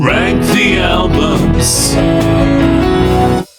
Rank the albums.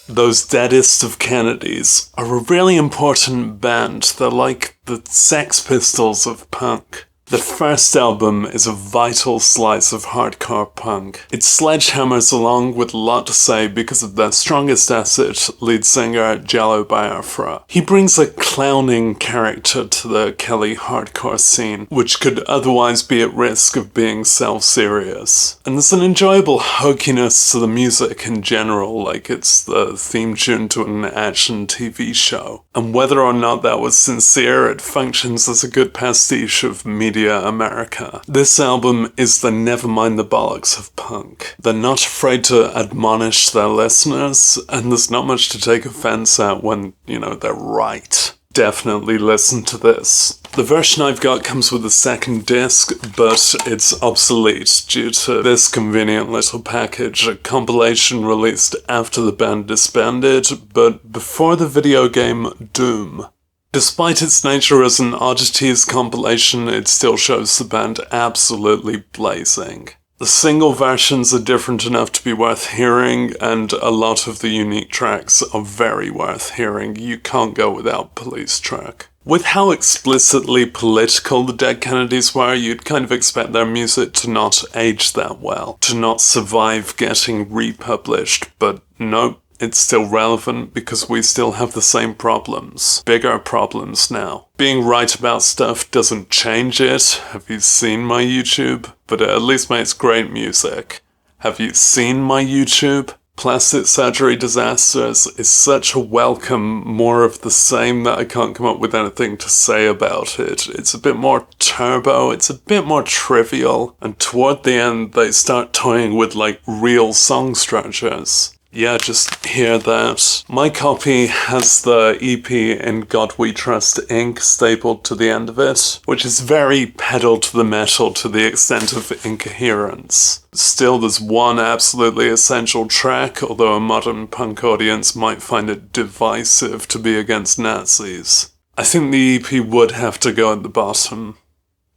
Those Deadest of Kennedys are a really important band. They're like the Sex Pistols of punk. The first album is a vital slice of hardcore punk. It sledgehammers along with a lot to say because of their strongest asset, lead singer Jello Biafra. He brings a clowning character to the Kelly hardcore scene, which could otherwise be at risk of being self-serious. And there's an enjoyable hokiness to the music in general, like it's the theme tune to an action TV show. And whether or not that was sincere, it functions as a good pastiche of media America. This album is the Nevermind the Bollocks of punk. They're not afraid to admonish their listeners, and there's not much to take offense at when, they're right. Definitely listen to this. The version I've got comes with a second disc, but it's obsolete due to this convenient little package, a compilation released after the band disbanded, but before the video game Doom. Despite its nature as an oddities compilation, it still shows the band absolutely blazing. The single versions are different enough to be worth hearing, and a lot of the unique tracks are very worth hearing. You can't go without Police Truck. With how explicitly political the Dead Kennedys were, you'd kind of expect their music to not age that well, to not survive getting republished, but nope. It's still relevant because we still have the same problems. Bigger problems now. Being right about stuff doesn't change it. Have you seen my YouTube? But it at least makes great music. Have you seen my YouTube? Plastic Surgery Disasters is such a welcome more of the same that I can't come up with anything to say about it. It's a bit more turbo, it's a bit more trivial, and toward the end they start toying with real song structures. Yeah, just hear that. My copy has the EP In God We Trust Inc. stapled to the end of it, which is very pedal to the metal to the extent of incoherence. Still, there's one absolutely essential track, although a modern punk audience might find it divisive to be against Nazis. I think the EP would have to go at the bottom.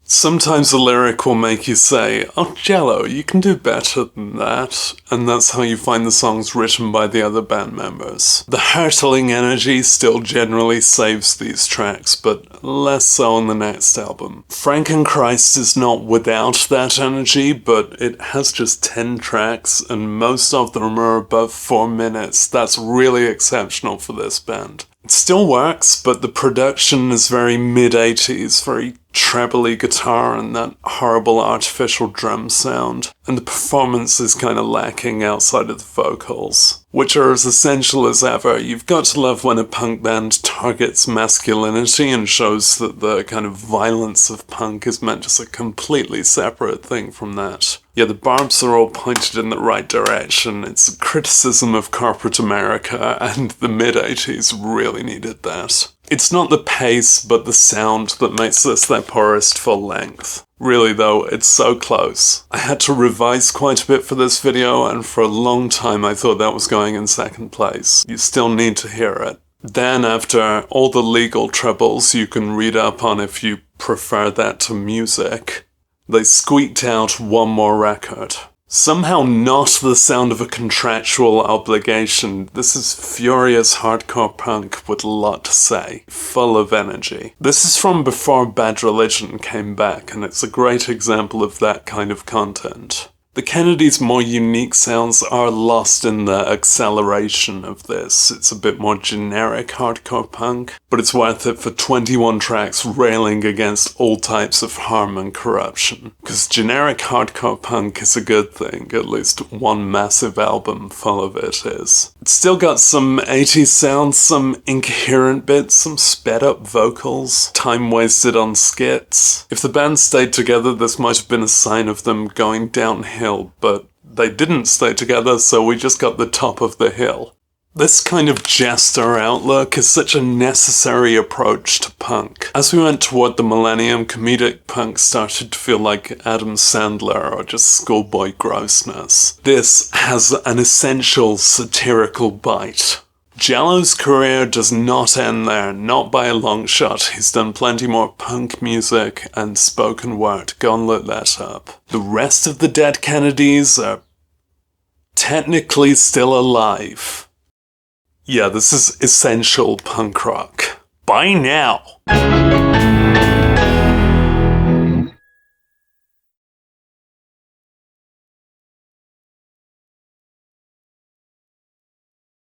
Sometimes a lyric will make you say, "Oh, Jello, you can do better than that," and that's how you find the songs written by the other band members. The hurtling energy still generally saves these tracks, but less so on the next album. Frankenchrist is not without that energy, but it has just 10 tracks, and most of them are above 4 minutes. That's really exceptional for this band. It still works, but the production is very mid-80s, very trebly guitar and that horrible artificial drum sound, and the performance is kind of lacking outside of the vocals, which are as essential as ever. You've got to love when a punk band targets masculinity and shows that the kind of violence of punk is meant as a completely separate thing from that. Yeah, the barbs are all pointed in the right direction. It's a criticism of corporate America, and the mid-80s really needed that. It's not the pace, but the sound that makes this their poorest full length. Really though, it's so close. I had to revise quite a bit for this video, and for a long time I thought that was going in second place. You still need to hear it. Then, after all the legal troubles you can read up on if you prefer that to music, they squeaked out one more record. Somehow not the sound of a contractual obligation. This is furious hardcore punk with a lot to say, full of energy. This is from before Bad Religion came back, and it's a great example of that kind of content. The Kennedys' more unique sounds are lost in the acceleration of this. It's a bit more generic hardcore punk, but it's worth it for 21 tracks railing against all types of harm and corruption. Because generic hardcore punk is a good thing, at least one massive album full of it is. It's still got some 80s sounds, some incoherent bits, some sped up vocals, time wasted on skits. If the band stayed together, this might have been a sign of them going downhill, but they didn't stay together, so we just got the top of the hill. This kind of jester outlook is such a necessary approach to punk. As we went toward the millennium, comedic punk started to feel like Adam Sandler or just schoolboy grossness. This has an essential satirical bite. Jello's career does not end there, not by a long shot. He's done plenty more punk music and spoken word. Go and look that up. The rest of the Dead Kennedys are technically still alive. Yeah, this is essential punk rock. Bye now!